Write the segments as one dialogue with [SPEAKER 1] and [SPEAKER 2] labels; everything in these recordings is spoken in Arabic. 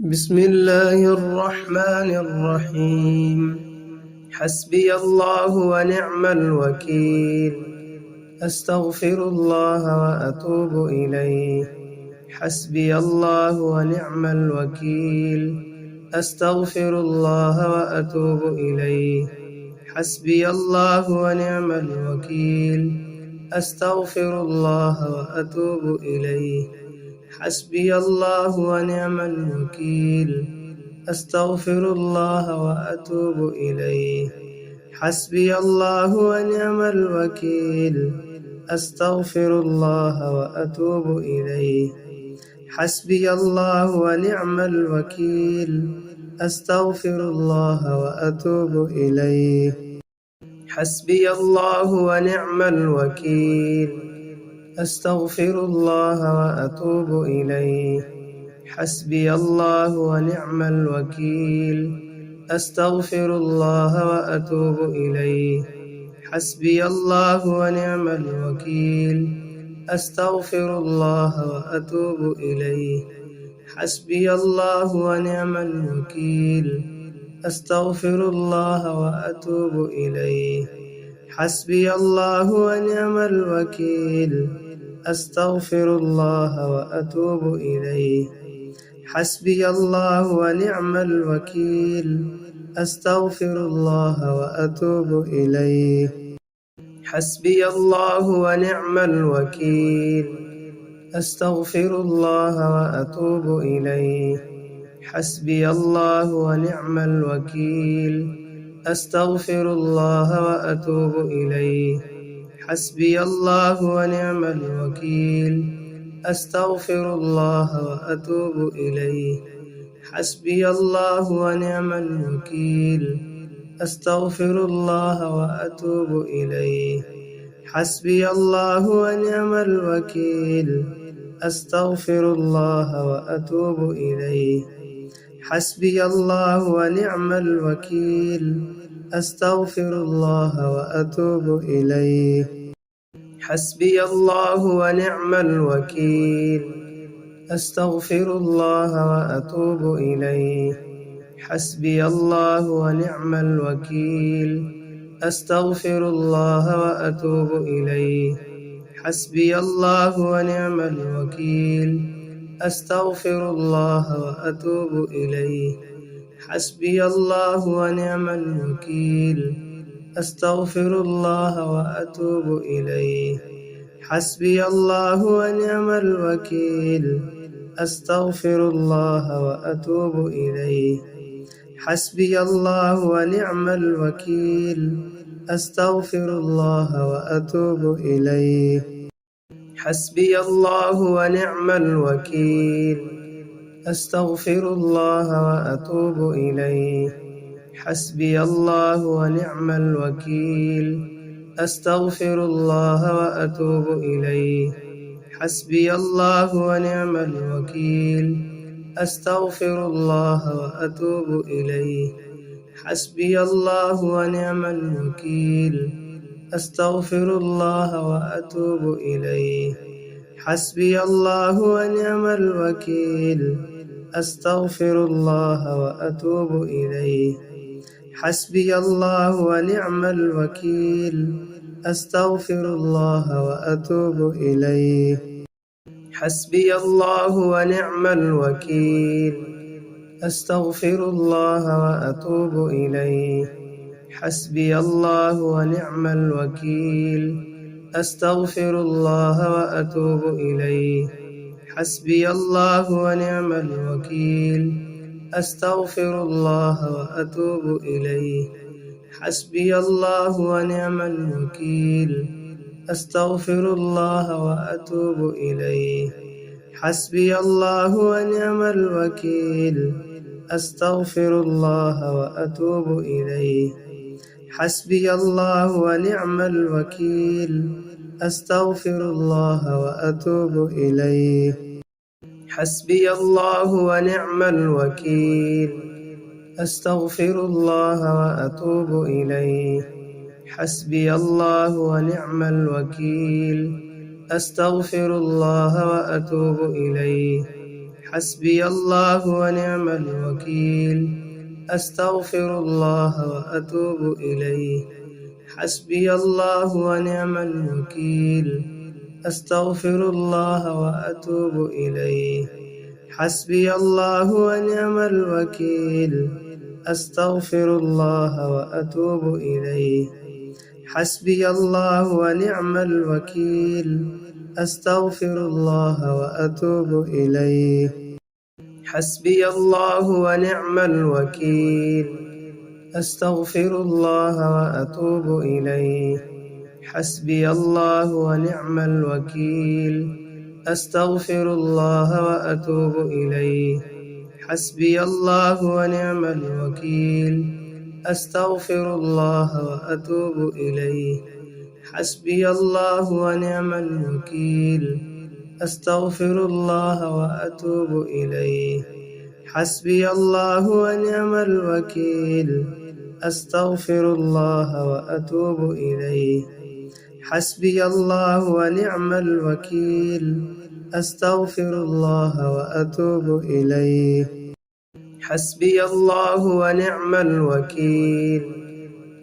[SPEAKER 1] بسم الله الرحمن الرحيم. حسبي الله ونعم الوكيل. أستغفر الله وأتوب إليه. حسبي الله ونعم الوكيل. أستغفر الله وأتوب إليه. حسبي الله ونعم الوكيل. أستغفر الله وأتوب إليه. حسبي الله ونعم الوكيل. أستغفر الله وأتوب إليه. حسبي الله ونعم الوكيل. أستغفر الله وأتوب إليه. حسبي الله ونعم الوكيل. أستغفر الله وأتوب إليه. حسبي الله ونعم الوكيل. أستغفر الله وأتوب إليه. حسبي الله ونعم الوكيل. أستغفر الله وأتوب إليه. حسبي الله ونعم الوكيل. أستغفر الله وأتوب إليه. حسبي الله ونعم الوكيل. أستغفر الله وأتوب إليه. حسبي الله ونعم الوكيل. أستغفر الله وأتوب إليه. حسبي الله ونعم الوكيل. أستغفر الله وأتوب إليه. حسبي الله ونعم الوكيل. أستغفر الله وأتوب إليه. حسبي الله ونعم الوكيل. أستغفر الله وأتوب إليه. حسبي الله ونعم الوكيل. أستغفر الله وأتوب إليه. حسبي الله ونعم الوكيل. أستغفر الله وأتوب إليه. حسبي الله ونعم الوكيل. أستغفر الله وأتوب إليه. حسبي الله ونعم الوكيل. أستغفر الله وأتوب إليه. حسبي الله ونعم الوكيل. أستغفر الله وأتوب إليه. حسبي الله ونعم الوكيل. أستغفر الله وأتوب إليه. حسبي الله ونعم الوكيل. أستغفر الله وأتوب إليه. حسبي الله ونعم الوكيل. أستغفر الله وأتوب إليه. حسبي الله ونعم الوكيل. أستغفر الله وأتوب إليه. حسبي الله ونعم الوكيل. أستغفر الله وأتوب إليه. حسبي الله ونعم الوكيل. أستغفر الله وأتوب إليه. حسبي الله ونعم الوكيل. أستغفر الله وأتوب إليه. حسبي الله ونعم الوكيل. أستغفر الله وأتوب إليه. حسبي الله ونعم الوكيل. أستغفر الله وأتوب إليه. حسبي الله ونعم الوكيل. أستغفر الله وأتوب إليه. حسبي الله ونعم الوكيل. أستغفر الله وأتوب إليه. حسبي الله ونعم الوكيل. أستغفر الله وأتوب إليه. حسبي الله ونعم الوكيل. أستغفر الله وأتوب إليه. حسبي الله ونعم الوكيل. أستغفر الله وأتوب إليه. حسبي الله ونعم الوكيل. أستغفر الله وأتوب إليه. حسبي الله ونعم الوكيل. أستغفر الله وأتوب إليه. حسبي الله ونعم الوكيل. أستغفر الله وأتوب إليه. حسبي الله ونعم الوكيل. أستغفر الله وأتوب إليه. حسبي الله ونعم الوكيل. أستغفر الله وأتوب إليه. حسبي الله ونعم الوكيل أستغفر الله وأتوب إليه حسبي الله ونعم الوكيل أستغفر الله وأتوب إليه حسبي الله ونعم الوكيل أستغفر الله وأتوب إليه حسبي الله ونعم الوكيل أستغفر الله وأتوب إليه حسبي الله ونعم الوكيل أستغفر الله وأتوب إليه حسبي الله ونعم الوكيل أستغفر الله وأتوب إليه حسبي الله ونعم الوكيل أستغفر الله وأتوب إليه حسبي الله ونعم الوكيل أستغفر الله وأتوب إليه حسبي الله ونعم الوكيل أستغفر الله وأتوب إليه حسبي الله ونعم الوكيل أستغفر الله وأتوب إليه حسبي الله ونعم الوكيل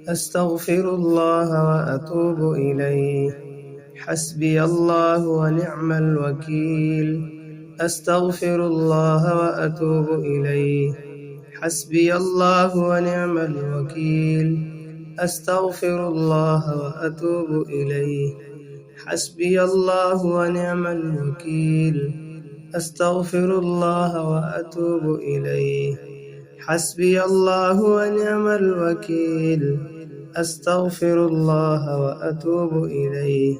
[SPEAKER 1] أستغفر الله وأتوب إليه حسبي الله ونعم الوكيل أستغفر الله وأتوب إليه حسبي الله ونعم الوكيل أستغفر الله وأتوب إليه حسبي الله ونعم الوكيل أستغفر الله وأتوب إليه حسبي الله ونعم الوكيل أستغفر الله وأتوب إليه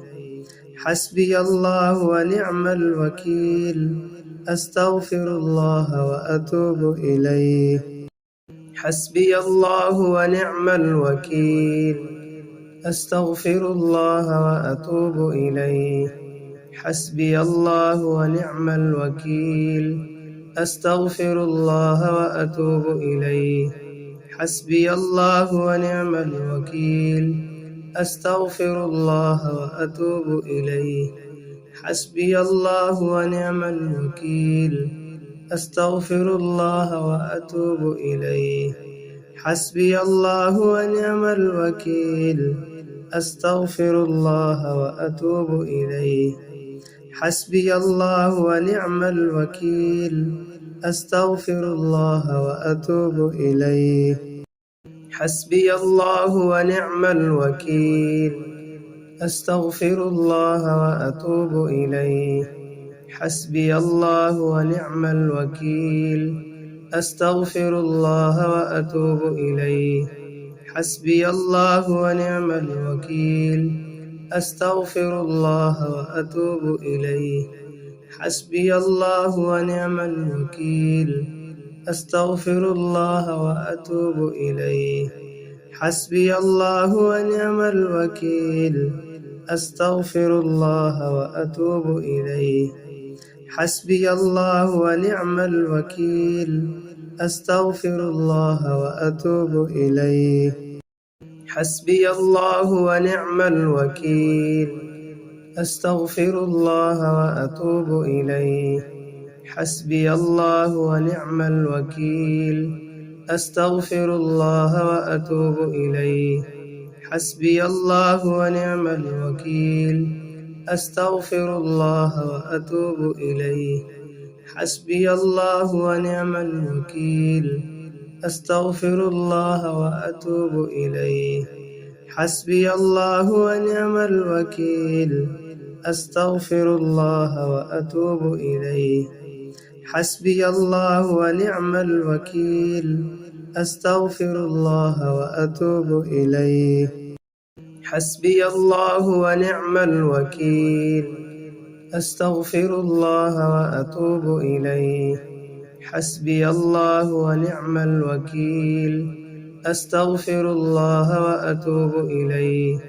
[SPEAKER 1] حسبي الله ونعم الوكيل أستغفر الله وأتوب إليه حسبي الله ونعم الوكيل أستغفر الله وأتوب إليه حسبي الله ونعم الوكيل أستغفر الله وأتوب إليه حسبي الله ونعم الوكيل أستغفر الله وأتوب إليه حسبي الله ونعم الوكيل أستغفر الله وأتوب إليه حسبي الله ونعم الوكيل أستغفر الله وأتوب إليه حسبي الله ونعم الوكيل أستغفر الله وأتوب إليه حسبي الله ونعم الوكيل أستغفر الله وأتوب إليه حسبي الله ونعم الوكيل أستغفر الله وأتوب إليه حسبي الله ونعم الوكيل أستغفر الله وأتوب إليه حسبي الله ونعم الوكيل أستغفر الله وأتوب إليه حسبي الله ونعم الوكيل أستغفر الله وأتوب إليه حسبي الله ونعم الوكيل أستغفر الله وأتوب إليه حسبي الله ونعم الوكيل أستغفر الله وأتوب إليه حسبي الله ونعم الوكيل أستغفر الله وأتوب إليه حسبي الله ونعم الوكيل أستغفر الله وأتوب إليه حسبي الله ونعم الوكيل أستغفر الله وأتوب إليه حسبي الله ونعم الوكيل أستغفر الله وأتوب إليه حسبي الله ونعم الوكيل أستغفر الله وأتوب إليه حسبي الله ونعم الوكيل أستغفر الله وأتوب إليه حسبي الله ونعم الوكيل أستغفر الله وأتوب إليه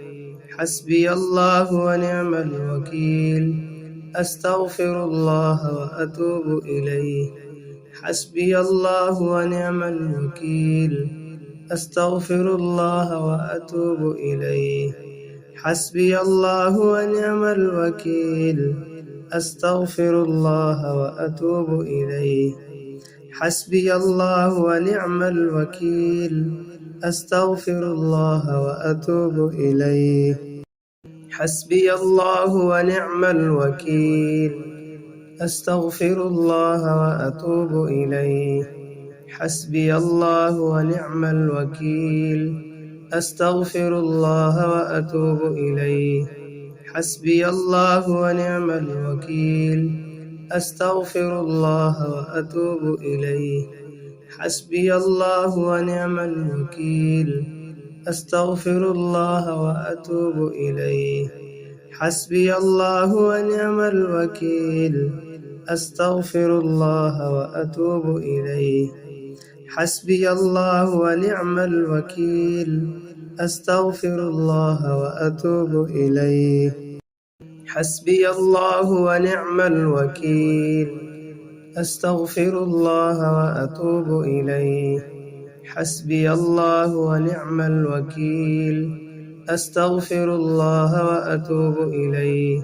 [SPEAKER 1] حسبي الله ونعم الوكيل أستغفر الله وأتوب إليه حسبي الله ونعم الوكيل أستغفر الله وأتوب إليه حسبي الله ونعم الوكيل أستغفر الله وأتوب إليه حسبي الله ونعم الوكيل أستغفر الله وأتوب إليه حسبي الله ونعم الوكيل أستغفر الله وأتوب إليه حسبي الله ونعم الوكيل أستغفر الله وأتوب إليه حسبي الله ونعم الوكيل أستغفر الله وأتوب إليه حسبي الله ونعم الوكيل أستغفر الله وأتوب إليه حسبي الله ونعم الوكيل أستغفر الله وأتوب إليه حسبي الله ونعم الوكيل أستغفر الله وأتوب إليه حسبي الله ونعم الوكيل أستغفر الله وأتوب إليه حسبي الله ونعم الوكيل أستغفر الله وأتوب إليه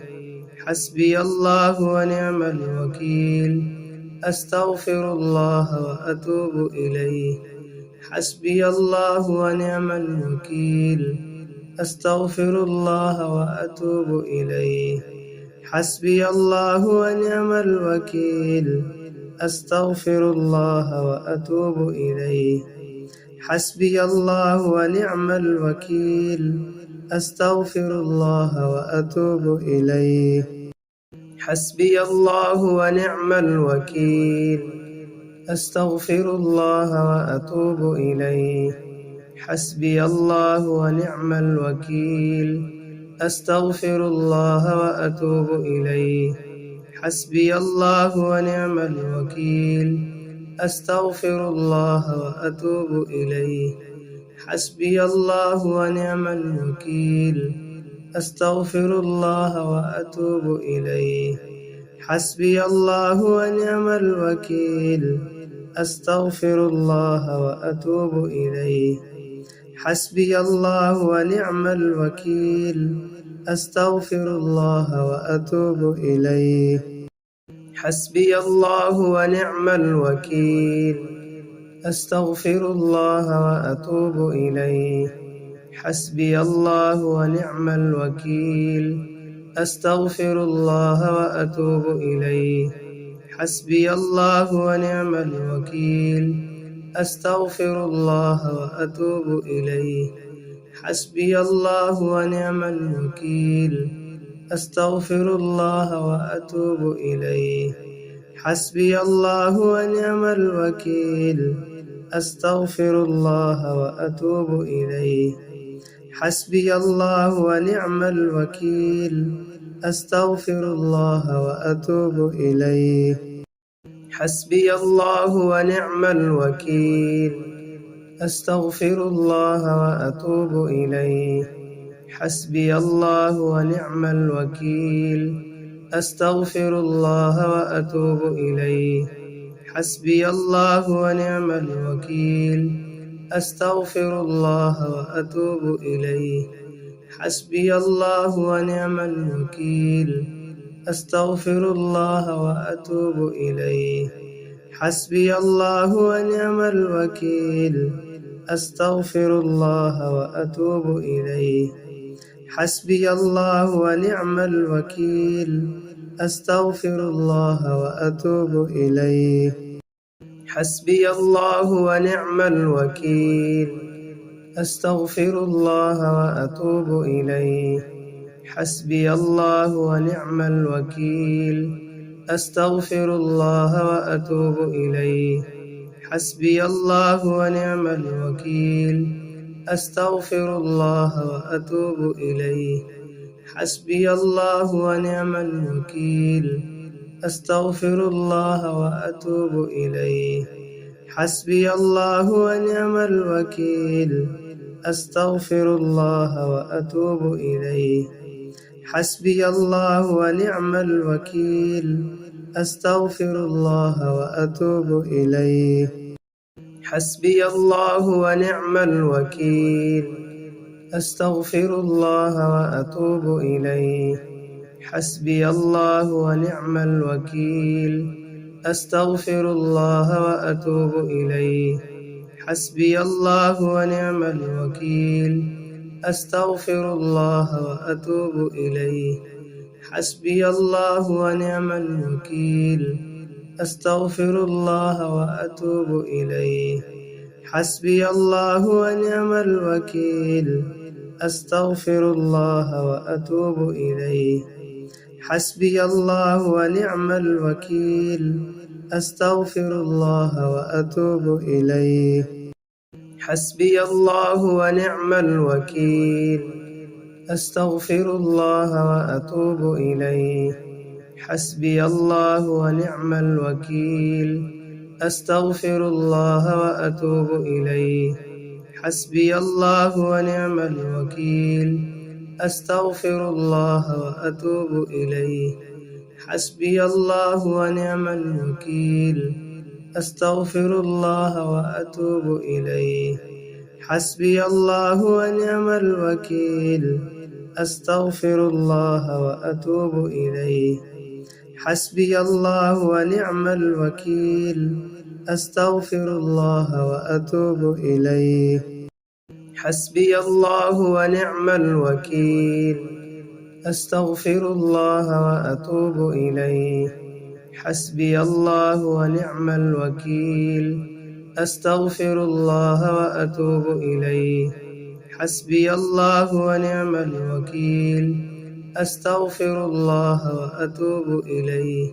[SPEAKER 1] حسبي الله ونعم الوكيل أستغفر الله وأتوب إليه حسبي الله ونعم الوكيل أستغفر الله وأتوب إليه حسبي الله ونعم الوكيل أستغفر الله وأتوب إليه حسبي الله ونعم الوكيل أستغفر الله وأتوب إليه حسبي الله ونعم الوكيل أستغفر الله وأتوب إليه حسبي الله ونعم الوكيل أستغفر الله وأتوب إليه حسبي الله ونعم الوكيل أستغفر الله وأتوب إليه حسبي الله ونعم الوكيل أستغفر الله وأتوب إليه حسبي الله ونعم الوكيل أستغفر الله وأتوب إليه حسبي الله ونعم الوكيل أستغفر الله وأتوب إليه حسبي الله ونعم الوكيل أستغفر الله وأتوب إليه حسبي الله ونعم الوكيل أستغفر الله وأتوب إليه حسبي الله ونعم الوكيل أستغفر الله وأتوب إليه حسبي الله ونعم الوكيل أستغفر الله وأتوب إليه حسبي الله ونعم الوكيل أستغفر الله وأتوب إليه حسبي الله ونعم الوكيل أستغفر الله وأتوب إليه حسبي الله ونعم الوكيل أستغفر الله وأتوب إليه حسبي الله ونعم الوكيل أستغفر الله وأتوب إليه حسبي الله ونعم الوكيل أستغفر الله وأتوب إليه حسبي الله ونعم الوكيل أستغفر الله وأتوب إليه حسبي الله ونعم الوكيل أستغفر الله وأتوب إليه حسبي الله ونعم الوكيل أستغفر الله وأتوب إليه حسبي الله ونعم الوكيل أستغفر الله وأتوب إليه حسبي الله ونعم الوكيل أستغفر الله وأتوب إليه حسبي الله ونعم الوكيل أستغفر الله وأتوب إليه حسبي الله ونعم الوكيل أستغفر الله وأتوب إليه حسبي الله ونعم الوكيل أستغفر الله وأتوب إليه حسبي الله ونعم الوكيل أستغفر الله وأتوب إليه حسبي الله ونعم الوكيل أستغفر الله وأتوب إليه حسبي الله ونعم الوكيل أستغفر الله وأتوب إليه حسبي الله ونعم الوكيل أستغفر الله وأتوب إليه حسبي الله ونعم الوكيل أستغفر الله وأتوب إليه حسبي الله ونعم الوكيل أستغفر الله وأتوب إليه حسبي الله ونعم الوكيل أستغفر الله وأتوب إليه حسبي الله ونعم الوكيل أستغفر الله وأتوب إليه حسبي الله ونعم الوكيل أستغفر الله وأتوب إليه حسبي الله ونعم الوكيل أستغفر الله وأتوب إليه حسبي الله ونعم الوكيل أستغفر الله وأتوب إليه حسبي الله ونعم الوكيل أستغفر الله وأتوب إليه حسبي الله ونعم الوكيل أستغفر الله وأتوب إليه حسبي الله ونعم الوكيل أستغفر الله وأتوب إليه حسبي الله ونعم الوكيل أستغفر الله وأتوب إليه حسبي الله ونعم الوكيل أستغفر الله وأتوب إليه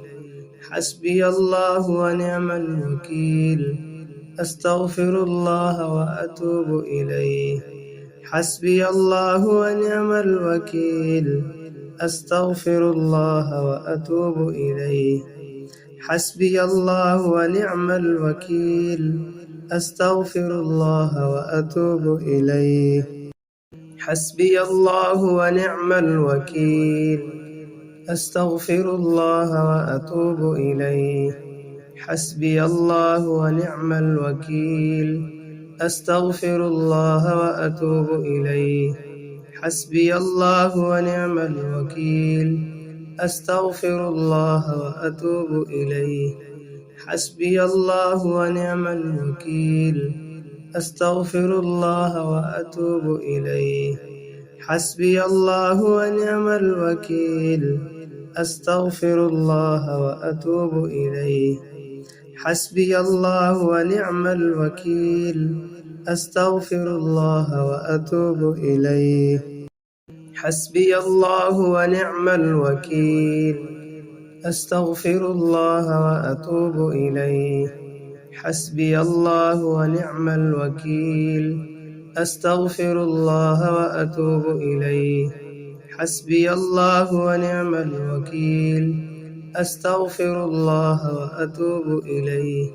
[SPEAKER 1] حسبي الله ونعم الوكيل أستغفر الله وأتوب إليه حسبي الله ونعم الوكيل أستغفر الله وأتوب إليه حسبي الله ونعم الوكيل أستغفر الله وأتوب إليه حسبي الله ونعم الوكيل أستغفر الله وأتوب إليه حسبي الله ونعم الوكيل أستغفر الله وأتوب إليه حسبي الله ونعم الوكيل أستغفر الله وأتوب إليه حسبي الله ونعم الوكيل أستغفر الله وأتوب إليه حسبي الله ونعم الوكيل أستغفر الله وأتوب إليه حسبي الله ونعم الوكيل أستغفر الله وأتوب إليه حسبي الله ونعم الوكيل أستغفر الله وأتوب إليه حسبي الله ونعم الوكيل أستغفر الله وأتوب إليه حسبي الله ونعم الوكيل أستغفر الله وأتوب إليه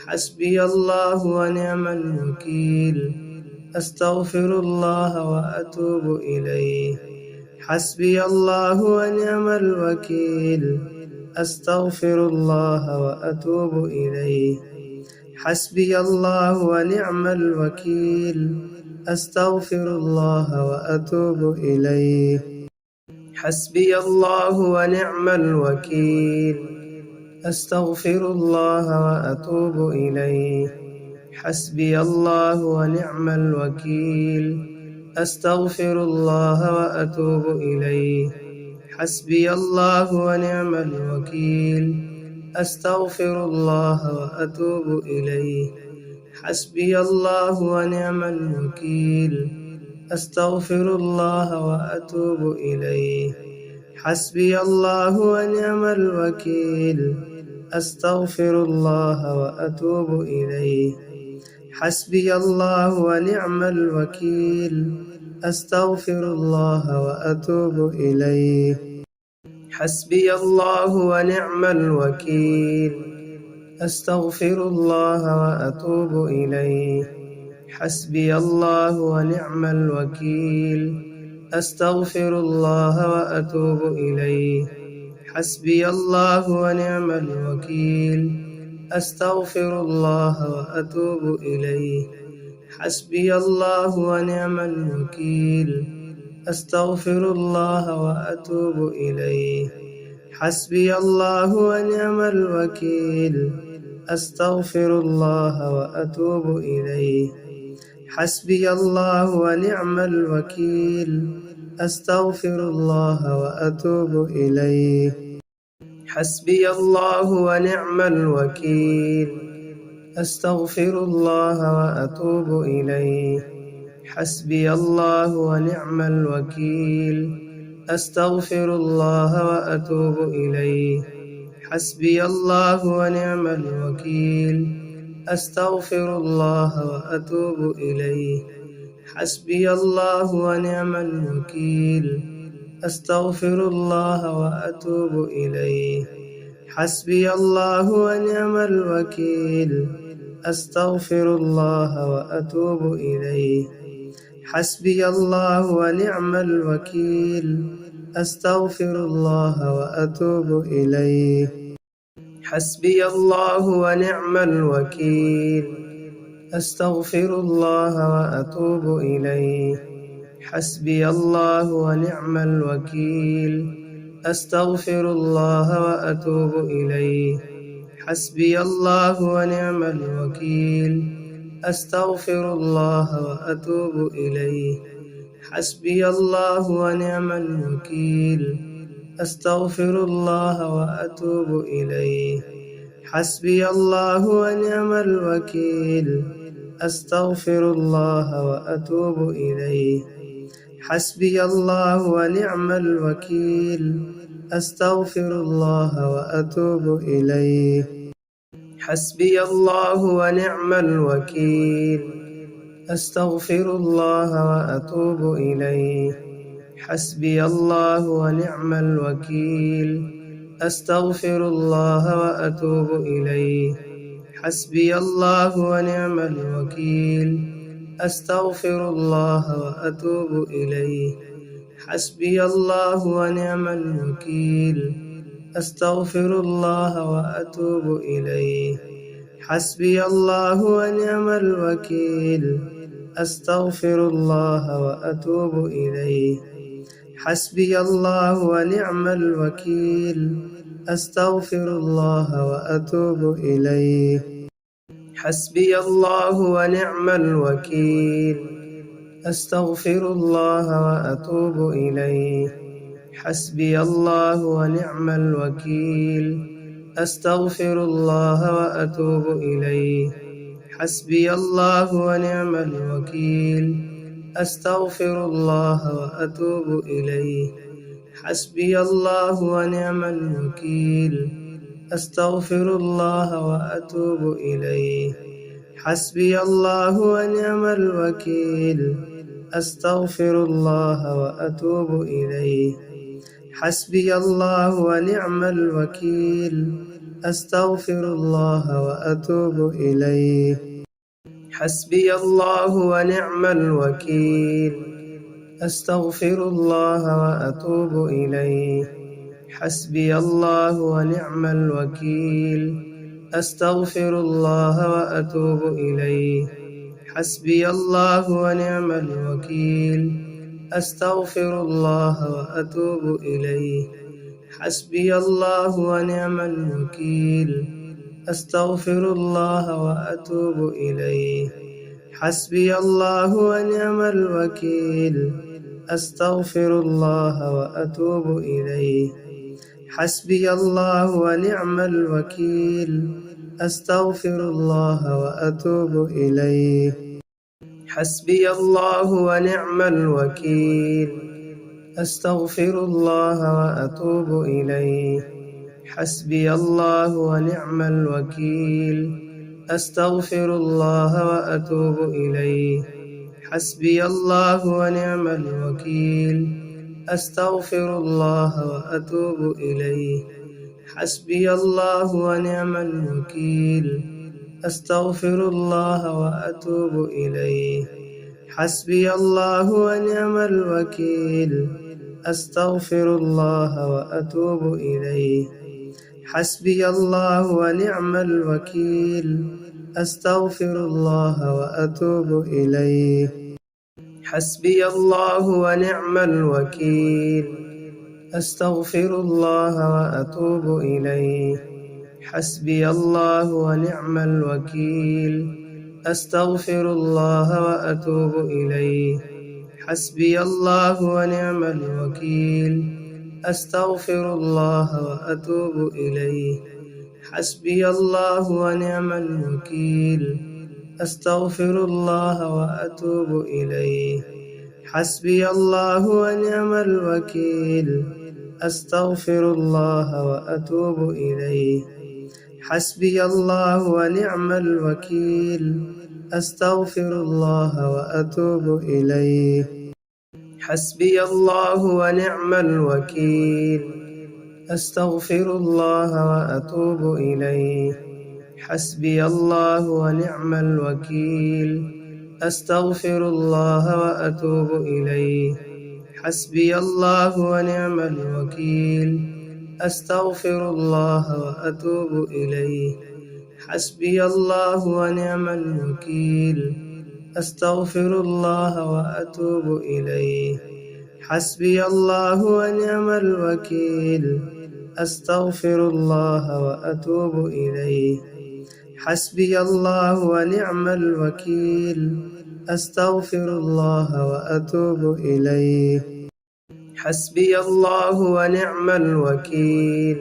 [SPEAKER 1] حسبي الله ونعم الوكيل أستغفر الله وأتوب إليه حسبي الله ونعم الوكيل أستغفر الله وأتوب إليه حسبي الله ونعم الوكيل أستغفر الله وأتوب إليه حسبي الله ونعم الوكيل أستغفر الله وأتوب إليه حسبي الله ونعم الوكيل أستغفر الله وأتوب إليه حسبي الله ونعم الوكيل أستغفر الله وأتوب إليه حسبي الله ونعم الوكيل أستغفر الله وأتوب إليه حسبي الله ونعم الوكيل أستغفر الله وأتوب إليه حسبي الله ونعم الوكيل أستغفر الله وأتوب إليه حسبي الله ونعم الوكيل أستغفر الله وأتوب إليه حسبي الله ونعم الوكيل أستغفر الله وأتوب إليه حسبي الله ونعم الوكيل أستغفر الله وأتوب إليه حسبي الله ونعم الوكيل أستغفر الله وأتوب إليه. حسبي الله ونعم الوكيل. أستغفر الله وأتوب إليه. حسبي الله ونعم الوكيل. أستغفر الله وأتوب إليه. حسبي الله ونعم الوكيل. أستغفر الله وأتوب إليه. حسبي الله ونعم الوكيل. أستغفر الله وأتوب إليه. حسبي الله ونعم الوكيل. أستغفر الله وأتوب إليه. حسبي الله ونعم الوكيل. أستغفر الله وأتوب إليه. حسبي الله ونعم الوكيل. أستغفر الله وأتوب إليه. حسبي الله ونعم الوكيل. أستغفر الله وأتوب إليه. حسبي الله ونعم الوكيل. أستغفر الله وأتوب إليه. حسبي الله ونعم الوكيل. أستغفر الله وأتوب إليه. حسبي الله ونعم الوكيل. أستغفر الله وأتوب إليه. حسبي الله ونعم الوكيل. أستغفر الله وأتوب إليه. حسبي الله ونعم الوكيل. أستغفر الله وأتوب إليه. حسبي الله ونعم الوكيل. أستغفر الله وأتوب إليه. حسبي الله ونعم الوكيل. أستغفر الله وأتوب إليه. حسبي الله ونعم الوكيل. أستغفر الله وأتوب إليه. حسبي الله ونعم الوكيل. أستغفر الله وأتوب إليه. حسبي الله ونعم الوكيل. أستغفر الله وأتوب إليه. حسبي الله ونعم الوكيل. أستغفر الله وأتوب إليه. حسبي الله ونعم الوكيل. أستغفر الله وأتوب إليه. حسبي الله ونعم الوكيل. أستغفر الله وأتوب إليه. حسبي الله ونعم الوكيل. أستغفر الله وأتوب إليه. حسبي الله ونعم الوكيل. أستغفر الله وأتوب إليه. حسبي الله ونعم الوكيل. أستغفر الله وأتوب إليه. حسبي الله ونعم الوكيل. أستغفر الله وأتوب إليه. حسبي الله ونعم الوكيل. أستغفر الله وأتوب إليه. حسبي الله ونعم الوكيل. أستغفر الله وأتوب إليه. حسبي الله ونعم الوكيل. أستغفر الله وأتوب إليه. حسبي الله ونعم الوكيل. أستغفر الله وأتوب إليه. حسبي الله ونعم الوكيل. أستغفر الله وأتوب إليه. حسبي الله ونعم الوكيل. أستغفر الله وأتوب إليه. حسبي الله ونعم الوكيل. أستغفر الله وأتوب إليه. حسبي الله ونعم الوكيل. أستغفر الله وأتوب إليه. حسبي الله ونعم الوكيل. أستغفر الله وأتوب إليه. حسبي الله ونعم الوكيل. أستغفر الله وأتوب إليه. حسبي الله ونعم الوكيل. أستغفر الله وأتوب إليه. حسبي الله ونعم الوكيل. أستغفر الله وأتوب إليه. حسبي الله ونعم الوكيل. أستغفر الله وأتوب إليه. حسبي الله ونعم الوكيل أستغفر الله وأتوب إليه حسبي الله ونعم الوكيل أستغفر الله وأتوب إليه حسبي الله ونعم الوكيل أستغفر الله وأتوب إليه حسبي الله ونعم الوكيل أستغفر الله وأتوب إليه حسبي الله ونعم الوكيل أستغفر الله وأتوب إليه حسبي الله ونعم الوكيل أستغفر الله وأتوب إليه حسبي الله ونعم الوكيل أستغفر الله وأتوب إليه حسبي الله ونعم الوكيل أستغفر الله وأتوب إليه حسبي الله ونعم الوكيل أستغفر الله وأتوب إليه حسبي الله ونعم الوكيل أستغفر الله وأتوب إليه حسبي الله ونعم الوكيل أستغفر الله وأتوب إليه حسبي الله ونعم الوكيل أستغفر الله وأتوب إليه حسبي الله ونعم الوكيل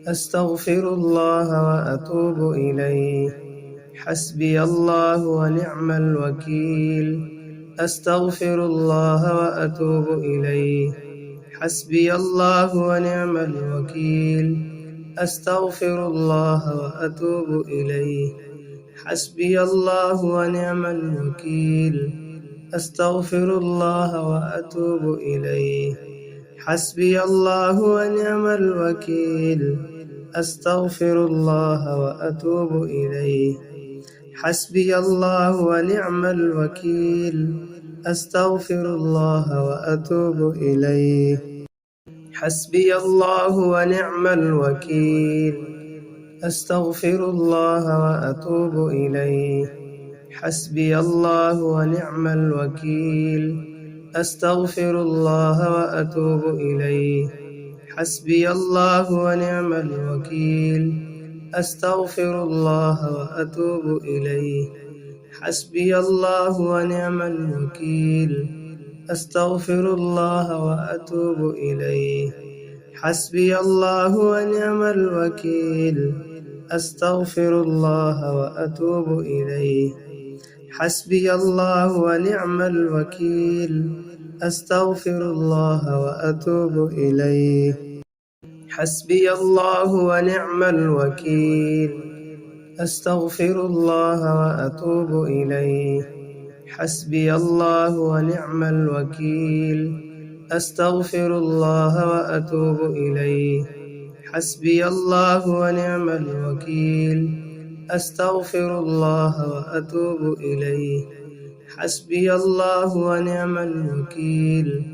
[SPEAKER 1] أستغفر الله وأتوب إليه حسبي الله ونعم الوكيل أستغفر الله وأتوب إليه حسبي الله ونعم الوكيل أستغفر الله وأتوب إليه حسبي الله ونعم الوكيل أستغفر الله وأتوب إليه حسبي الله ونعم الوكيل أستغفر الله وأتوب إليه حسبي الله ونعم الوكيل أستغفر الله وأتوب إليه حسبي الله ونعم الوكيل أستغفر الله وأتوب إليه حسبي الله ونعم الوكيل أستغفر الله وأتوب إليه حسبي الله ونعم الوكيل أستغفر الله وأتوب إليه حسبي الله ونعم الوكيل أستغفر الله وأتوب إليه حسبي الله ونعم الوكيل أستغفر الله وأتوب إليه حسبي الله ونعم الوكيل أستغفر الله وأتوب إليه حسبي الله ونعم الوكيل أستغفر الله وأتوب إليه حسبي الله ونعم الوكيل أستغفر الله وأتوب إليه حسبي الله ونعم الوكيل أستغفر الله وأتوب إليه حسبي الله ونعم الوكيل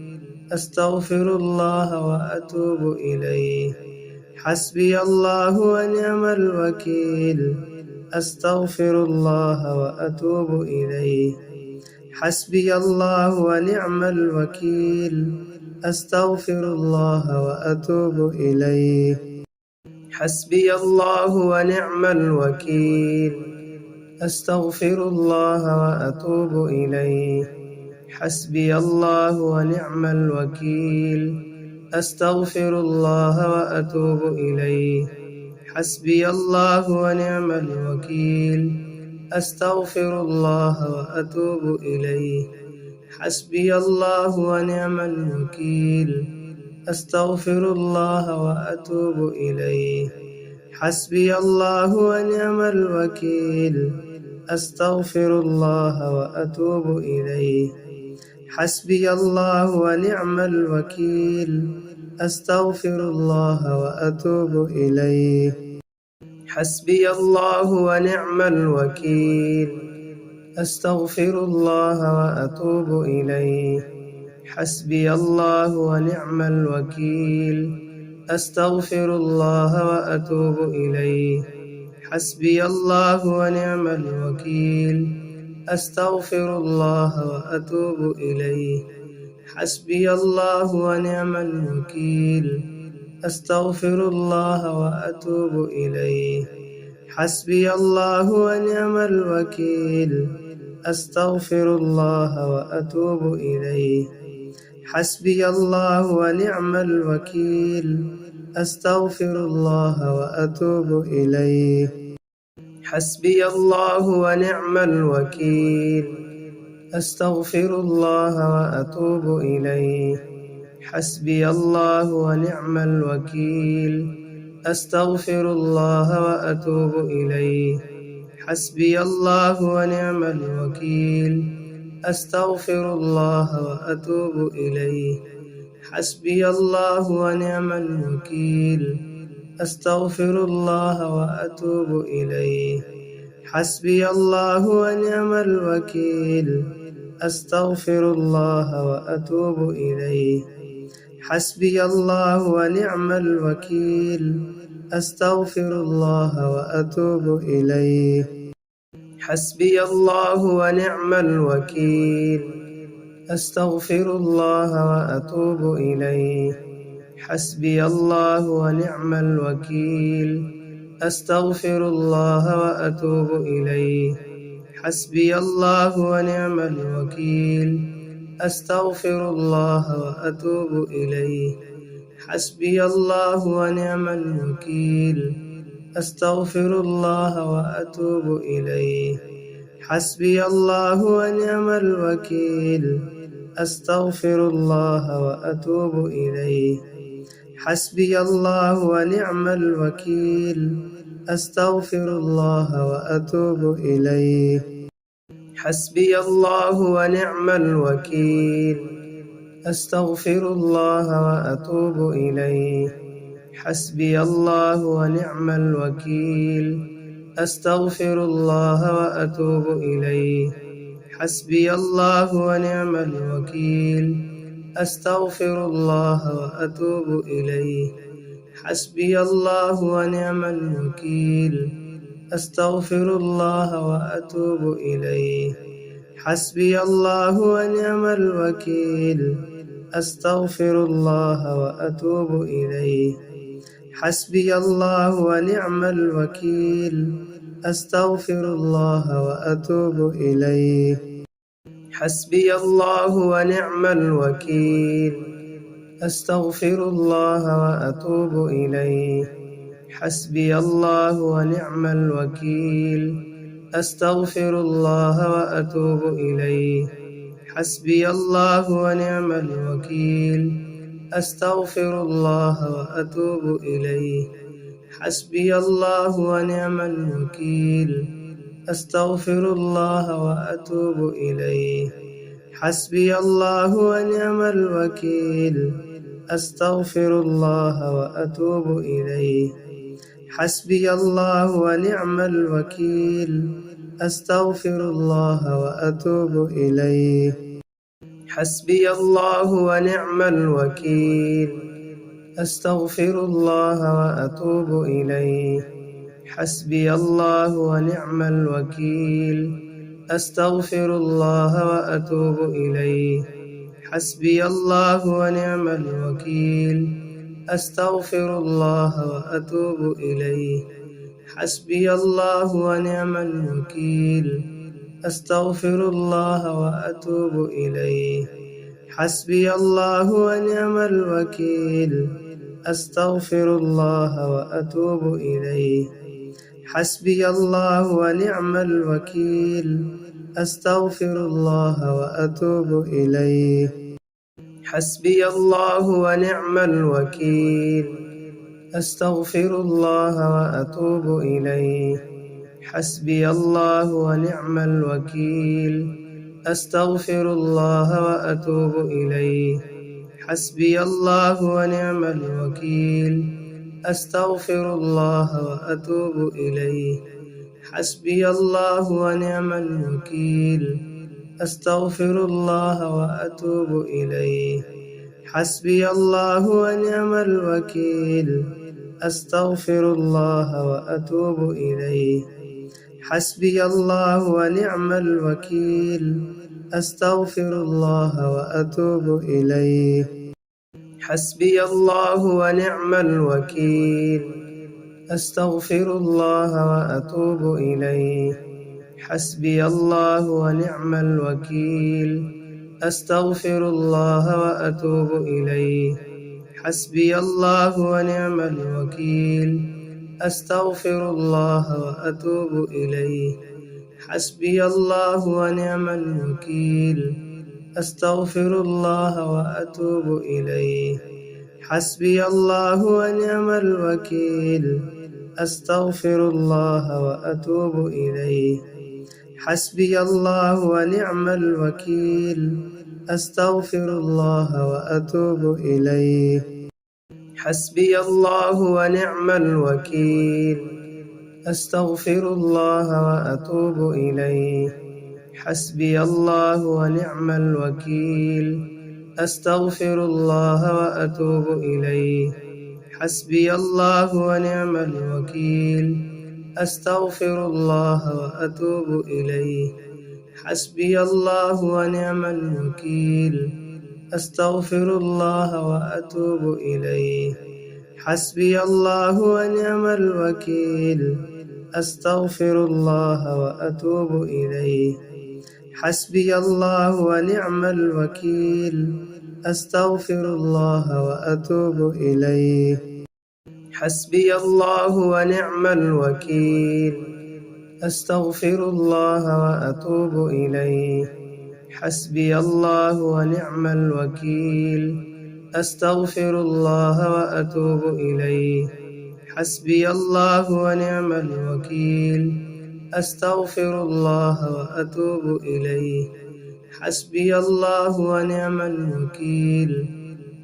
[SPEAKER 1] أستغفر الله وأتوب إليه حسبي الله ونعم الوكيل أستغفر الله وأتوب إليه حسبي الله ونعم الوكيل أستغفر الله وأتوب إليه حسبي الله ونعم الوكيل أستغفر الله وأتوب إليه حسبي الله ونعم الوكيل أستغفر الله وأتوب إليه حسبي الله ونعم الوكيل أستغفر الله وأتوب إليه حسبي الله ونعم الوكيل أستغفر الله وأتوب إليه حسبي الله ونعم الوكيل أستغفر الله وأتوب إليه حسبي الله ونعم الوكيل أستغفر الله وأتوب إليه حسبي الله ونعم الوكيل أستغفر الله وأتوب إليه حسبي الله ونعم الوكيل أستغفر الله وأتوب إليه حسبي الله ونعم الوكيل أستغفر الله وأتوب إليه حسبي الله ونعم الوكيل أستغفر الله وأتوب إليه حسبي الله ونعم الوكيل أستغفر الله وأتوب إليه حسبي الله ونعم الوكيل أستغفر الله وأتوب إليه حسبي الله ونعم الوكيل أستغفر الله وأتوب إليه حسبي الله ونعم الوكيل أستغفر الله وأتوب إليه حسبي الله ونعم الوكيل أستغفر الله وأتوب إليه حسبي الله ونعم الوكيل أستغفر الله وأتوب إليه حسبي الله ونعم الوكيل أستغفر الله وأتوب إليه حسبي الله ونعم الوكيل أستغفر الله وأتوب إليه حسبي الله ونعم الوكيل أستغفر الله وأتوب إليه حسبي الله ونعم الوكيل أستغفر الله وأتوب إليه حسبي الله ونعم الوكيل أستغفر الله وأتوب إليه حسبي الله ونعم الوكيل أستغفر الله وأتوب إليه حسبي الله ونعم الوكيل أستغفر الله وأتوب إليه حسبي الله ونعم الوكيل أستغفر الله وأتوب إليه حسبي الله ونعم الوكيل أستغفر الله وأتوب إليه حسبي الله ونعم الوكيل أستغفر الله وأتوب إليه حسبي الله ونعم الوكيل أستغفر الله وأتوب إليه حسبي الله ونعم الوكيل أستغفر الله وأتوب إليه حسبي الله ونعم الوكيل أستغفر الله وأتوب إليه حسبي الله ونعم الوكيل أستغفر الله وأتوب إليه حسبي الله ونعم الوكيل أستغفر الله وأتوب إليه حسبي الله ونعم الوكيل أستغفر الله وأتوب إليه حسبي الله ونعم الوكيل أستغفر الله وأتوب إليه حسبي الله ونعم الوكيل أستغفر الله وأتوب إليه حسبي الله ونعم الوكيل أستغفر الله وأتوب إليه حسبي الله ونعم الوكيل أستغفر الله وأتوب إليه حسبي الله ونعم الوكيل أستغفر الله وأتوب إليه حسبي الله ونعم الوكيل أستغفر الله وأتوب إليه حسبي الله ونعم الوكيل أستغفر الله وأتوب إليه حسبي الله ونعم الوكيل أستغفر الله وأتوب إليه حسبي الله ونعم الوكيل أستغفر الله وأتوب إليه حسبي الله ونعم الوكيل أستغفر الله وأتوب إليه حسبي الله ونعم الوكيل أستغفر الله وأتوب إليه حسبي الله ونعم الوكيل أستغفر الله وأتوب إليه حسبي الله ونعم الوكيل أستغفر الله وأتوب إليه حسبي الله ونعم الوكيل أستغفر الله وأتوب إليه حسبي الله ونعم الوكيل أستغفر الله وأتوب إليه حسبي الله ونعم الوكيل أستغفر الله وأتوب إليه حسبي الله ونعم الوكيل أستغفر الله وأتوب إليه حسبي الله ونعم الوكيل أستغفر الله وأتوب إليه حسبي الله ونعم الوكيل أستغفر الله وأتوب إليه حسبي الله ونعم الوكيل أستغفر الله وأتوب إليه حسبي الله ونعم الوكيل أستغفر الله وأتوب إليه حسبي الله ونعم الوكيل أستغفر الله وأتوب إليه حسبي الله ونعم الوكيل أستغفر الله وأتوب إليه حسبي الله ونعم الوكيل أستغفر الله وأتوب إليه حسبي الله ونعم الوكيل أستغفر الله وأتوب إليه حسبي الله ونعم الوكيل أستغفر الله وأتوب إليه حسبي الله ونعم الوكيل أستغفر الله وأتوب إليه حسبي الله ونعم الوكيل أستغفر الله وأتوب إليه حسبي الله ونعم الوكيل أستغفر الله وأتوب إليه حسبي الله ونعم الوكيل أستغفر الله وأتوب إليه حسبي الله ونعم الوكيل أستغفر الله وأتوب إليه حسبي الله ونعم الوكيل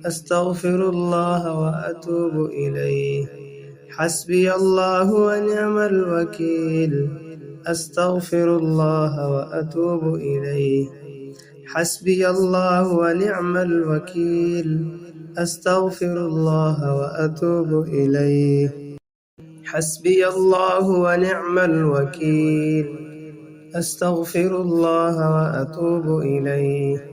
[SPEAKER 1] أستغفر الله وأتوب إليه حسبي الله ونعم الوكيل أستغفر الله وأتوب إليه حسبي الله ونعم الوكيل أستغفر الله وأتوب إليه حسبي الله ونعم الوكيل أستغفر الله وأتوب إليه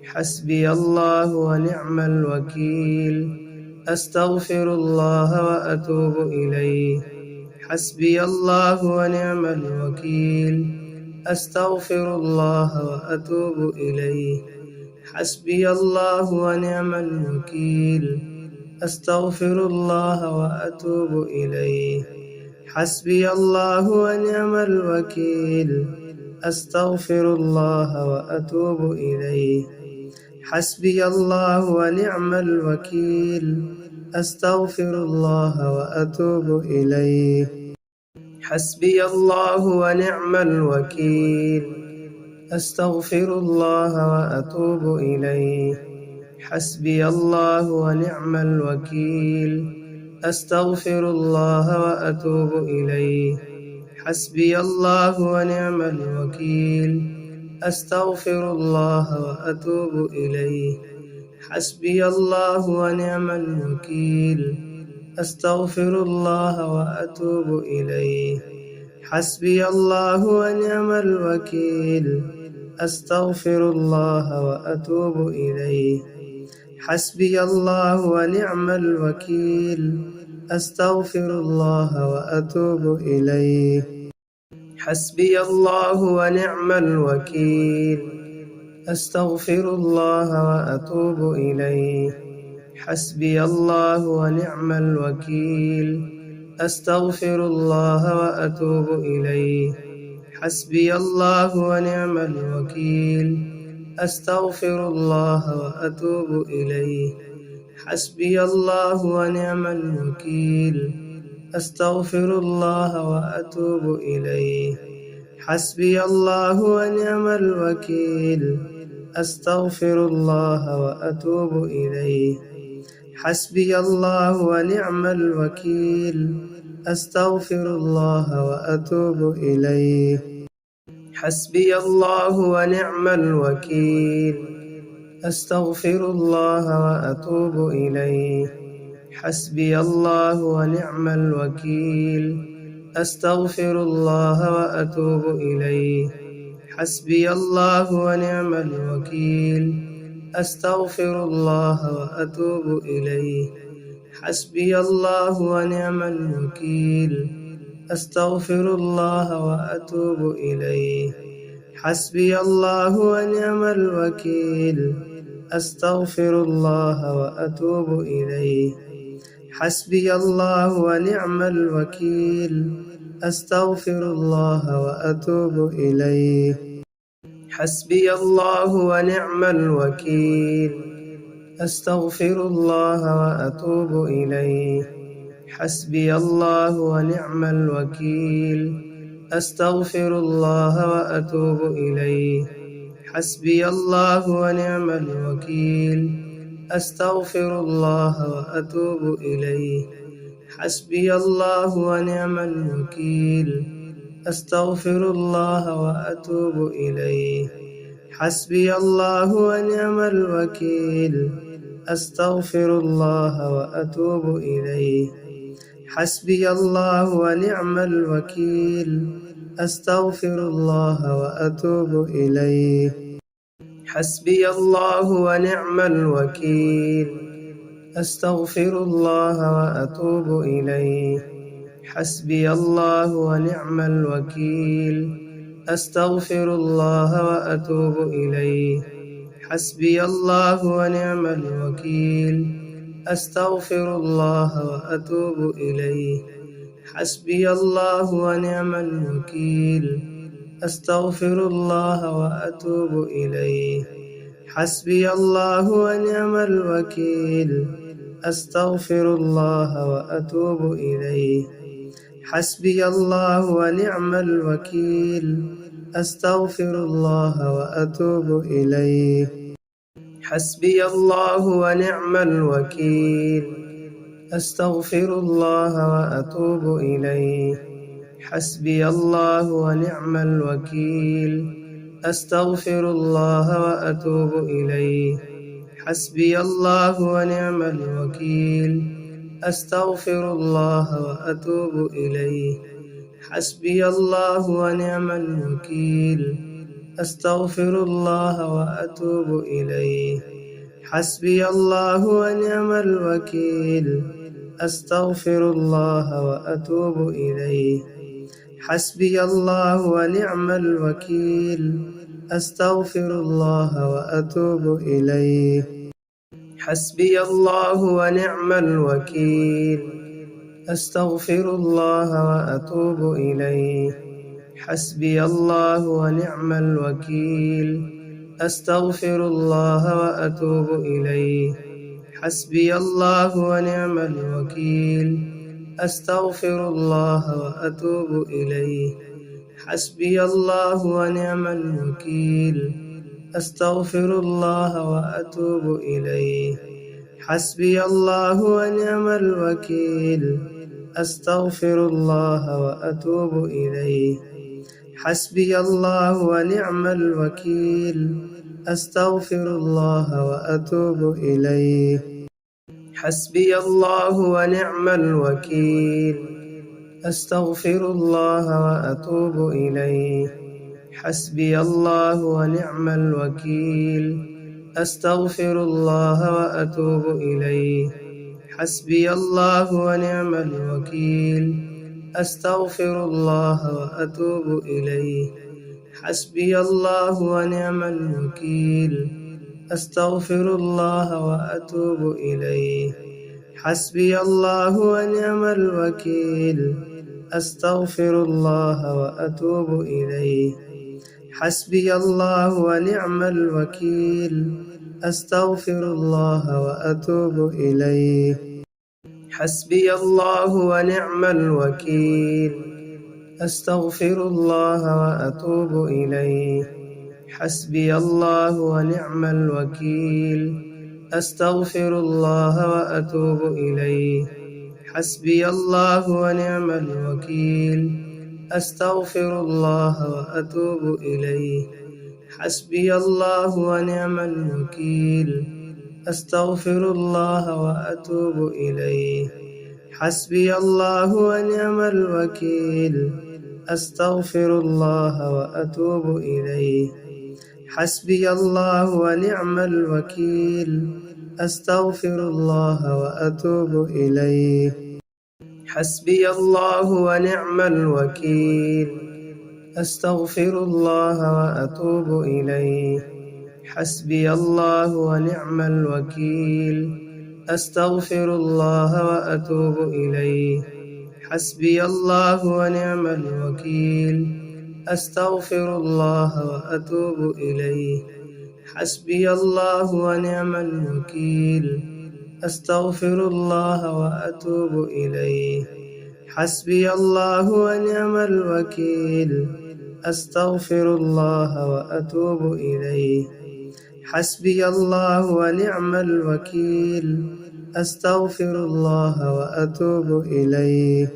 [SPEAKER 1] حسبي الله ونعم الوكيل أستغفر الله وأتوب إليه حسبي الله ونعم الوكيل أستغفر الله وأتوب إليه حسبي الله ونعم الوكيل أستغفر الله وأتوب إليه حسبي الله ونعم الوكيل أستغفر الله وأتوب إليه حسبي الله ونعم الوكيل أستغفر الله وأتوب إليه حسبي الله ونعم الوكيل أستغفر الله وأتوب إليه حسبي الله ونعم الوكيل أستغفر الله وأتوب إليه حسبي الله ونعم الوكيل أستغفر الله وأتوب إليه حسبي الله ونعم الوكيل أستغفر الله وأتوب إليه حسبي الله ونعم الوكيل أستغفر الله وأتوب إليه حسبي الله ونعم الوكيل أستغفر الله وأتوب إليه حسبي الله ونعم الوكيل أستغفر الله وأتوب إليه حسبي الله ونعم الوكيل أستغفر الله وأتوب إليه حسبي الله ونعم الوكيل أستغفر الله وأتوب إليه حسبي الله ونعم الوكيل أستغفر الله وأتوب إليه حسبي الله ونعم الوكيل أستغفر الله وأتوب إليه حسبي الله ونعم الوكيل أستغفر الله وأتوب إليه حسبي الله ونعم الوكيل أستغفر الله وأتوب إليه حسبي الله ونعم الوكيل أستغفر الله وأتوب إليه. حسبي الله ونعم الوكيل. أستغفر الله وأتوب إليه. حسبي الله ونعم الوكيل. أستغفر الله وأتوب إليه. حسبي الله ونعم الوكيل. أستغفر الله وأتوب إليه. حسبي الله ونعم الوكيل. أستغفر الله وأتوب إليه. حسبي الله ونعم الوكيل. أستغفر الله وأتوب إليه. حسبي الله ونعم الوكيل. أستغفر الله وأتوب إليه. حسبي الله ونعم الوكيل. أستغفر الله وأتوب إليه. حسبي الله ونعم الوكيل. أستغفر الله وأتوب إليه. حسبي الله ونعم الوكيل. أستغفر الله وأتوب إليه. حسبي الله ونعم الوكيل. أستغفر الله وأتوب إليه. حسبي الله ونعم الوكيل. أستغفر الله وأتوب إليه. حسبي الله ونعم الوكيل. أستغفر الله وأتوب إليه. حسبي الله ونعم الوكيل. أستغفر الله وأتوب إليه. حسبي الله ونعم الوكيل. أستغفر الله وأتوب إليه. حسبي الله ونعم الوكيل. أستغفر الله وأتوب إليه. حسبي الله ونعم الوكيل. أستغفر الله وأتوب إليه. حسبي الله ونعم الوكيل. أستغفر الله وأتوب إليه. حسبي الله ونعم الوكيل. أستغفر الله وأتوب إليه. حسبي الله ونعم الوكيل. أستغفر الله وأتوب إليه. حسبي الله ونعم الوكيل. أستغفر الله وأتوب إليه. حسبي الله ونعم الوكيل. أستغفر الله وأتوب إليه. حسبي الله ونعم الوكيل. أستغفر الله وأتوب إليه. حسبي الله ونعم الوكيل. أستغفر الله وأتوب إليه. حسبي الله ونعم الوكيل. أستغفر الله وأتوب إليه. حسبي الله ونعم الوكيل. أستغفر الله وأتوب إليه. حسبي الله ونعم الوكيل. أستغفر الله وأتوب إليه. حسبي الله ونعم الوكيل. أستغفر الله وأتوب إليه. حسبي الله ونعم الوكيل. أستغفر الله وأتوب إليه. حسبي الله ونعم الوكيل. أستغفر الله وأتوب إليه. حسبي الله ونعم الوكيل. أستغفر الله وأتوب إليه. حسبي الله ونعم الوكيل. أستغفر الله وأتوب إليه. حسبي الله ونعم الوكيل. أستغفر الله وأتوب إليه. حسبي الله ونعم الوكيل. أستغفر الله وأتوب إليه. حسبي الله ونعم الوكيل. أستغفر الله وأتوب إليه. حسبي الله ونعم الوكيل. أستغفر الله وأتوب إليه. حسبي الله ونعم الوكيل. أستغفر الله وأتوب إليه. حسبي الله ونعم الوكيل. أستغفر الله وأتوب إليه. حسبي الله ونعم الوكيل. أستغفر الله وأتوب إليه. حسبي الله ونعم الوكيل أستغفر الله وأتوب إليه حسبي الله ونعم الوكيل أستغفر الله وأتوب إليه حسبي الله ونعم الوكيل أستغفر الله وأتوب إليه حسبي الله ونعم الوكيل أستغفر الله وأتوب إليه حسبي الله ونعم الوكيل أستغفر الله وأتوب إليه حسبي الله ونعم الوكيل أستغفر الله وأتوب إليه حسبي الله ونعم الوكيل أستغفر الله وأتوب إليه حسبي الله ونعم الوكيل أستغفر الله وأتوب إليه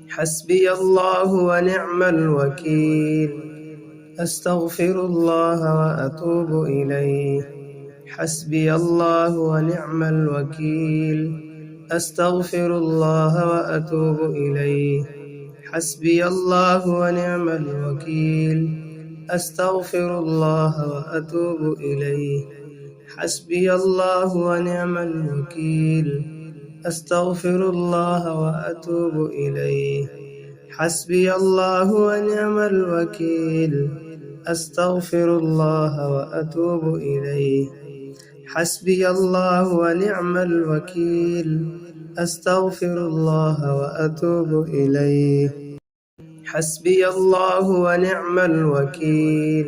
[SPEAKER 1] حسبي الله ونعم الوكيل أستغفر الله وأتوب إليه حسبي الله ونعم الوكيل أستغفر الله وأتوب إليه حسبي الله ونعم الوكيل أستغفر الله وأتوب إليه حسبي الله ونعم الوكيل أستغفر الله وأتوب إليه حسبي الله ونعم الوكيل أستغفر الله وأتوب إليه حسبي الله ونعم الوكيل أستغفر الله وأتوب إليه حسبي الله ونعم الوكيل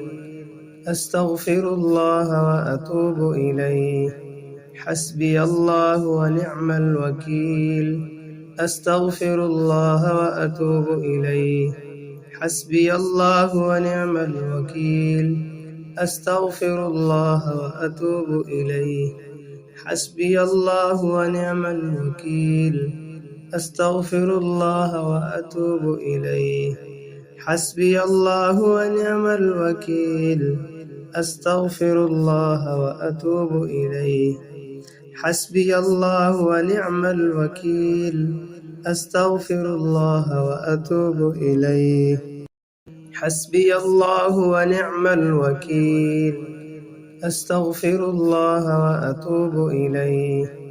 [SPEAKER 1] أستغفر الله وأتوب إليه حسبي الله ونعم الوكيل أستغفر الله وأتوب إليه حسبي الله ونعم الوكيل أستغفر الله وأتوب إليه حسبي الله ونعم الوكيل أستغفر الله وأتوب إليه حسبي الله ونعم الوكيل أستغفر الله وأتوب إليه حسبي الله ونعم الوكيل أستغفر الله وأتوب إليه حسبي الله ونعم الوكيل أستغفر الله وأتوب إليه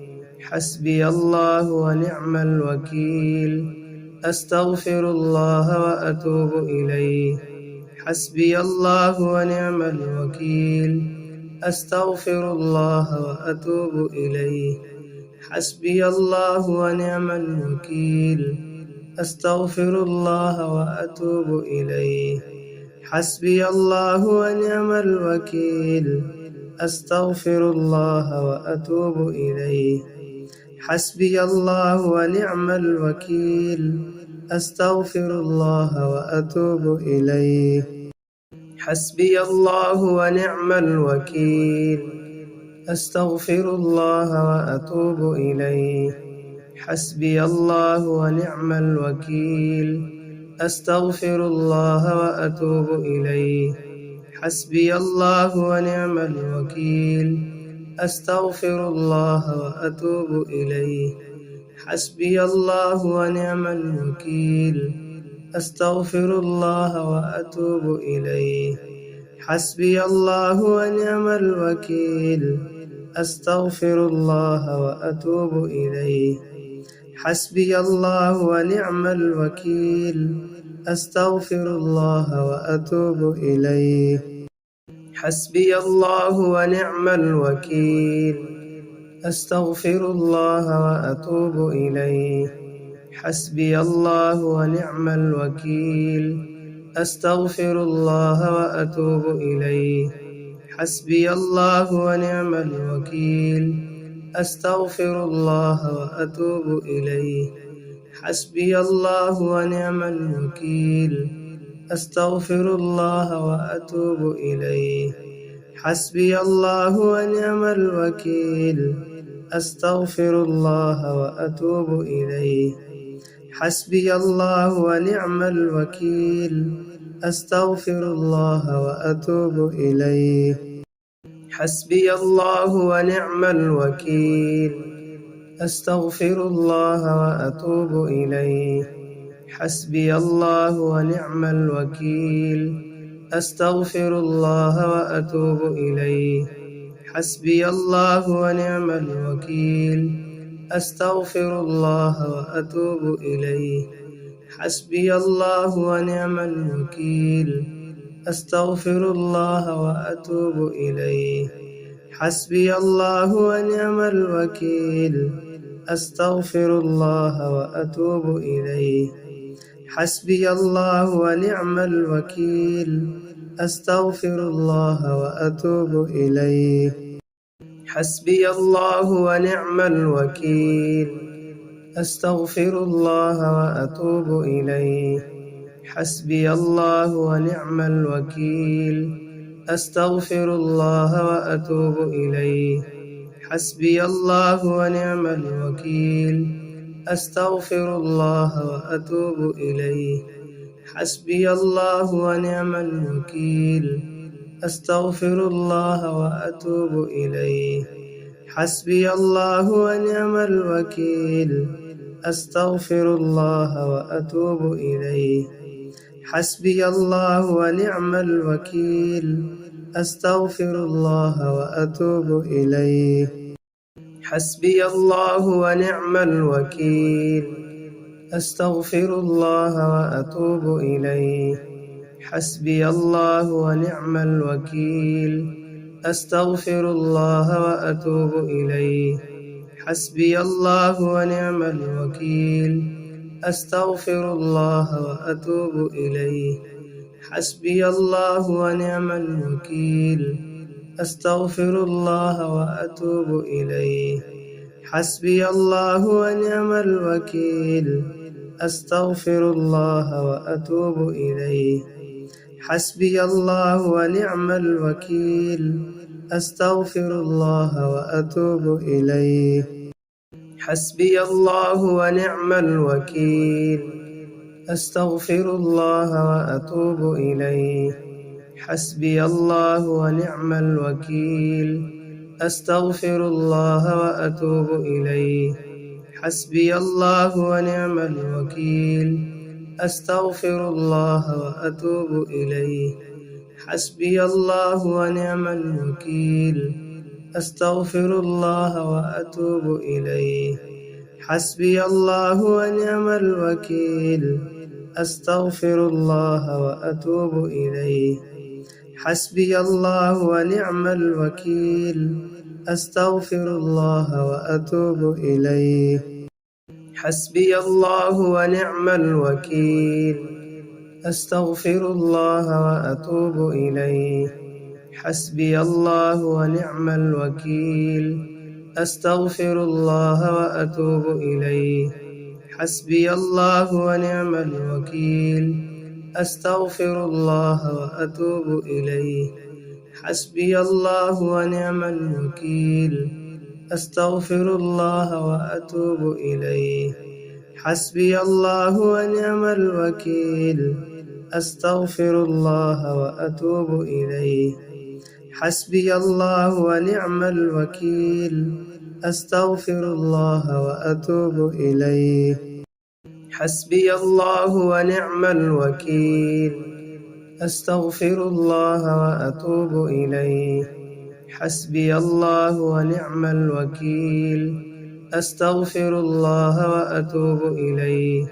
[SPEAKER 1] حسبي الله ونعم الوكيل أستغفر الله وأتوب إليه حسبي الله ونعم الوكيل أستغفر الله وأتوب إليه حسبي الله ونعم الوكيل أستغفر الله وأتوب إليه حسبي الله ونعم الوكيل أستغفر الله وأتوب إليه حسبي الله ونعم الوكيل أستغفر الله وأتوب إليه حسبي الله ونعم الوكيل أستغفر الله وأتوب إليه حسبي الله ونعم الوكيل أستغفر الله وأتوب إليه حسبي الله ونعم الوكيل أستغفر الله وأتوب إليه حسبي الله ونعم الوكيل أستغفر الله وأتوب إليه حسبي الله ونعم الوكيل أستغفر الله وأتوب إليه حسبي الله ونعم الوكيل أستغفر الله وأتوب إليه حسبي الله ونعم الوكيل أستغفر الله وأتوب إليه حسبي الله ونعم الوكيل أستغفر الله وأتوب إليه حسبي الله ونعم الوكيل أستغفر الله وأتوب إليه حسبي الله ونعم الوكيل أستغفر الله وأتوب إليه حسبي الله ونعم الوكيل أستغفر الله وأتوب إليه حسبي الله ونعم الوكيل أستغفر الله وأتوب إليه حسبي الله ونعم الوكيل أستغفر الله وأتوب إليه. حسبي الله ونعم الوكيل. أستغفر الله وأتوب إليه. حسبي الله ونعم الوكيل. أستغفر الله وأتوب إليه. حسبي الله ونعم الوكيل. أستغفر الله وأتوب إليه. حسبي الله ونعم الوكيل. أستغفر الله وأتوب إليه. حسبي الله ونعم الوكيل. أستغفر الله وأتوب إليه. حسبي الله ونعم الوكيل. أستغفر الله وأتوب إليه. حسبي الله ونعم الوكيل. أستغفر الله وأتوب إليه. حسبي الله ونعم الوكيل. أستغفر الله وأتوب إليه. حسبي الله ونعم الوكيل. أستغفر الله وأتوب إليه. حسبي الله ونعم الوكيل. أستغفر الله وأتوب إليه. حسبي الله ونعم الوكيل. أستغفر الله وأتوب إليه. حسبي الله ونعم الوكيل. أستغفر الله وأتوب إليه. حسبي الله ونعم الوكيل. أستغفر الله وأتوب إليه. حسبي الله ونعم الوكيل. أستغفر الله وأتوب إليه. حسبي الله ونعم الوكيل. أستغفر الله وأتوب إليه. حسبي الله ونعم الوكيل. أستغفر الله وأتوب إليه. حسبي الله ونعم الوكيل. أستغفر الله وأتوب إليه. حسبي الله ونعم الوكيل. أستغفر الله وأتوب إليه. حسبي الله ونعم الوكيل. أستغفر الله وأتوب إليه. حسبي الله ونعم الوكيل. أستغفر الله وأتوب إليه. حسبي الله ونعم الوكيل. أستغفر الله وأتوب إليه. حسبي الله ونعم الوكيل. أستغفر الله وأتوب إليه. حسبي الله ونعم الوكيل. أستغفر الله وأتوب إليه. حسبي الله ونعم الوكيل. أستغفر الله وأتوب إليه. حسبي الله ونعم الوكيل. أستغفر الله وأتوب إليه. حسبي الله ونعم الوكيل. أستغفر الله وأتوب إليه. حسبي الله ونعم الوكيل. أستغفر الله وأتوب إليه. حسبي الله ونعم الوكيل. أستغفر الله وأتوب إليه. حسبي الله ونعم الوكيل. أستغفر الله وأتوب إليه. حسبي الله ونعم الوكيل. أستغفر الله وأتوب إليه. حسبي الله ونعم الوكيل. أستغفر الله وأتوب إليه.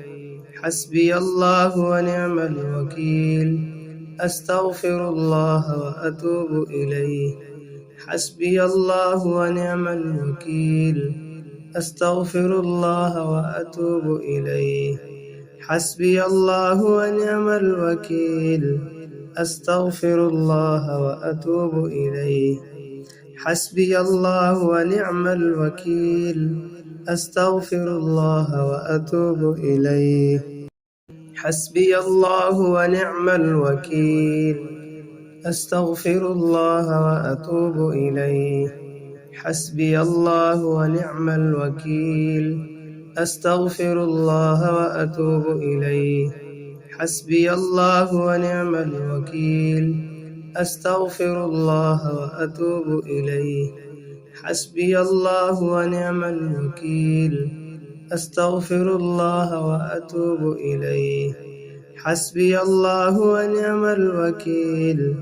[SPEAKER 1] حسبي الله ونعم الوكيل. أستغفر الله وأتوب إليه. حسبي الله ونعم الوكيل. أستغفر الله وأتوب إليه. حسبي الله ونعم الوكيل. أستغفر الله وأتوب إليه. حسبي الله ونعم الوكيل. أستغفر الله وأتوب إليه. حسبي الله ونعم الوكيل. أستغفر الله وأتوب إليه. حسبي الله ونعم الوكيل. أستغفر الله وأتوب إليه. حسبي الله ونعم الوكيل. أستغفر الله وأتوب إليه. حسبي الله ونعم الوكيل أستغفر الله وأتوب إليه حسبي الله ونعم الوكيل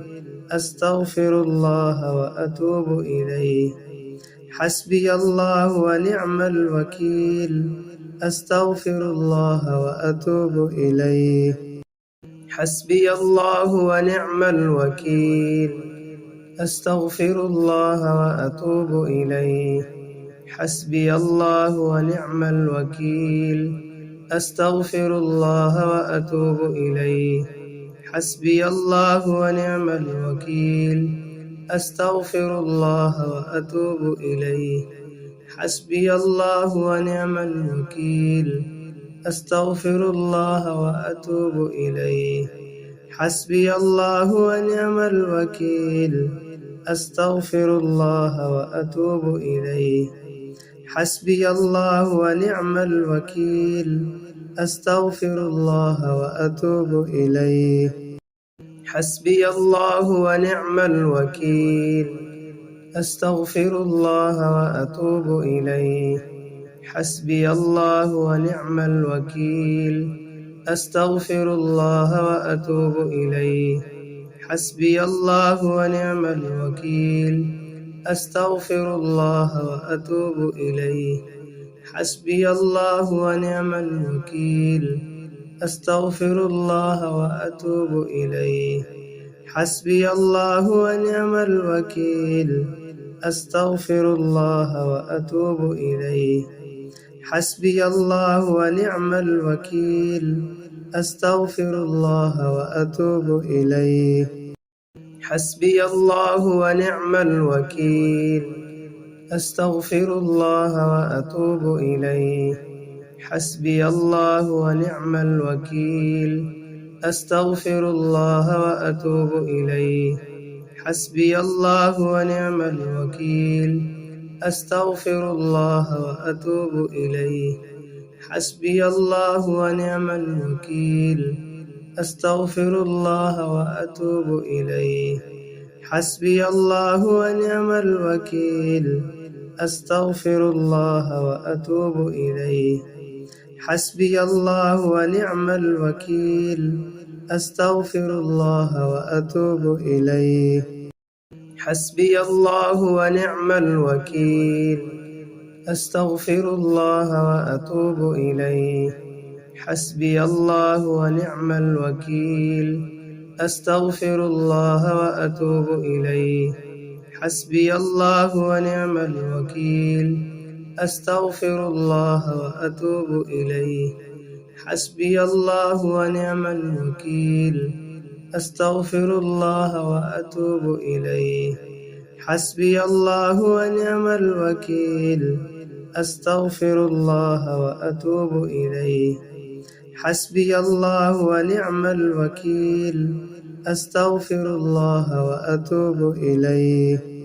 [SPEAKER 1] أستغفر الله وأتوب إليه حسبي الله ونعم الوكيل أستغفر الله وأتوب إليه حسبي الله ونعم الوكيل أستغفر الله وأتوب إليه حسبي الله ونعم الوكيل أستغفر الله وأتوب إليه حسبي الله ونعم الوكيل أستغفر الله وأتوب إليه حسبي الله ونعم الوكيل أستغفر الله وأتوب إليه حسبي الله ونعم الوكيل أستغفر الله وأتوب إليه حسبي الله ونعم الوكيل أستغفر الله وأتوب إليه حسبي الله ونعم الوكيل أستغفر الله وأتوب إليه حسبي الله ونعم الوكيل أستغفر الله وأتوب إليه حسبي الله ونعم الوكيل أستغفر الله وأتوب إليه حسبي الله ونعم الوكيل أستغفر الله وأتوب إليه حسبي الله ونعم الوكيل أستغفر الله وأتوب إليه حسبي الله ونعم الوكيل أستغفر الله وأتوب إليه حسبي الله ونعم الوكيل أستغفر الله وأتوب إليه حسبي الله ونعم الوكيل أستغفر الله وأتوب إليه حسبي الله ونعم الوكيل أستغفر الله وأتوب إليه حسبي الله ونعم الوكيل أستغفر الله وأتوب إليه حسبي الله ونعم الوكيل أستغفر الله وأتوب إليه حسبي الله ونعم الوكيل أستغفر الله وأتوب إليه حسبي الله ونعم الوكيل أستغفر الله وأتوب إليه حسبي الله ونعم الوكيل أستغفر الله وأتوب إليه حسبي الله ونعم الوكيل أستغفر الله وأتوب إليه حسبي الله ونعم الوكيل أستغفر الله وأتوب إليه حسبي الله ونعم الوكيل أستغفر الله وأتوب إليه حسبي الله ونعم الوكيل أستغفر الله وأتوب إليه